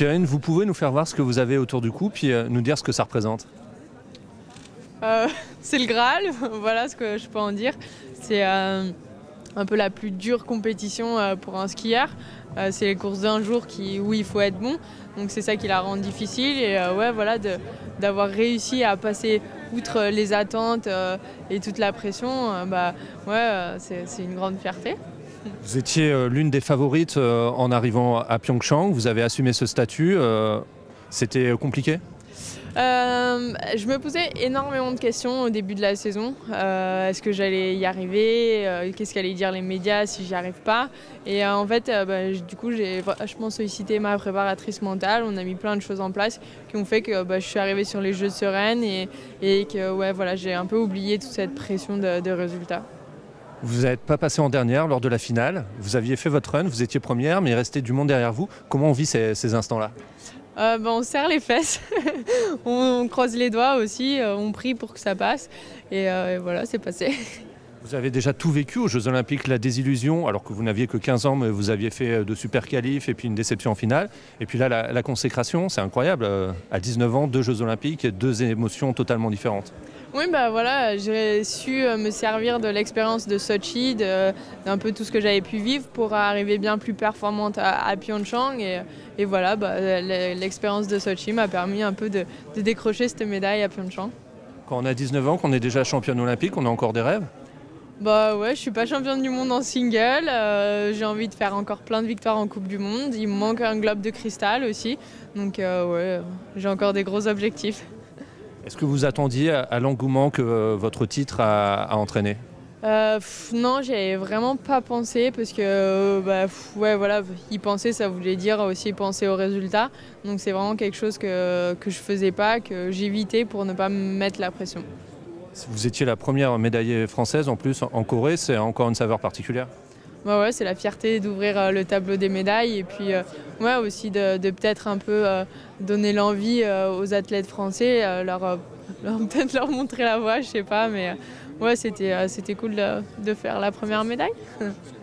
Perrine, vous pouvez nous faire voir ce que vous avez autour du cou, puis nous dire ce que ça représente? C'est le Graal, voilà ce que je peux en dire. C'est un peu la plus dure compétition pour un skieur. C'est les courses d'un jour où il faut être bon, donc c'est ça qui la rend difficile. Et voilà, d'avoir réussi à passer outre les attentes et toute la pression, c'est une grande fierté. Vous étiez l'une des favorites en arrivant à Pyeongchang, vous avez assumé ce statut, c'était compliqué? Je me posais énormément de questions au début de la saison. Est-ce que j'allais y arriver? Qu'est-ce qu'allaient dire les médias si j'y arrive pas? Et en fait, du coup, j'ai vachement sollicité ma préparatrice mentale. On a mis plein de choses en place qui ont fait que je suis arrivée sur les Jeux sereine et que j'ai un peu oublié toute cette pression de résultats. Vous n'êtes pas passé en dernière lors de la finale, vous aviez fait votre run, vous étiez première, mais il restait du monde derrière vous. Comment on vit ces instants-là? On serre les fesses, on croise les doigts aussi, on prie pour que ça passe et voilà, c'est passé. Vous avez déjà tout vécu aux Jeux Olympiques, la désillusion, alors que vous n'aviez que 15 ans, mais vous aviez fait de super qualifs et puis une déception en finale. Et puis là, la consécration, c'est incroyable. À 19 ans, 2 Jeux Olympiques, 2 émotions totalement différentes. Oui, voilà, j'ai su me servir de l'expérience de Sochi, d'un peu tout ce que j'avais pu vivre pour arriver bien plus performante à Pyeongchang. Et voilà, l'expérience de Sochi m'a permis un peu de décrocher cette médaille à Pyeongchang. Quand on a 19 ans, qu'on est déjà championne olympique, on a encore des rêves? Je suis pas championne du monde en single, j'ai envie de faire encore plein de victoires en Coupe du Monde. Il me manque un globe de cristal aussi, donc j'ai encore des gros objectifs. Est-ce que vous attendiez à l'engouement que votre titre a entraîné? Non, j'y avais vraiment pas pensé parce que y penser, ça voulait dire aussi penser aux résultats. Donc c'est vraiment quelque chose que je faisais pas, que j'évitais pour ne pas me mettre la pression. Vous étiez la première médaillée française en plus en Corée, c'est encore une saveur particulière. C'est la fierté d'ouvrir le tableau des médailles et puis aussi de peut-être un peu donner l'envie aux athlètes français, peut-être leur montrer la voie, je sais pas, mais c'était cool de faire la première médaille.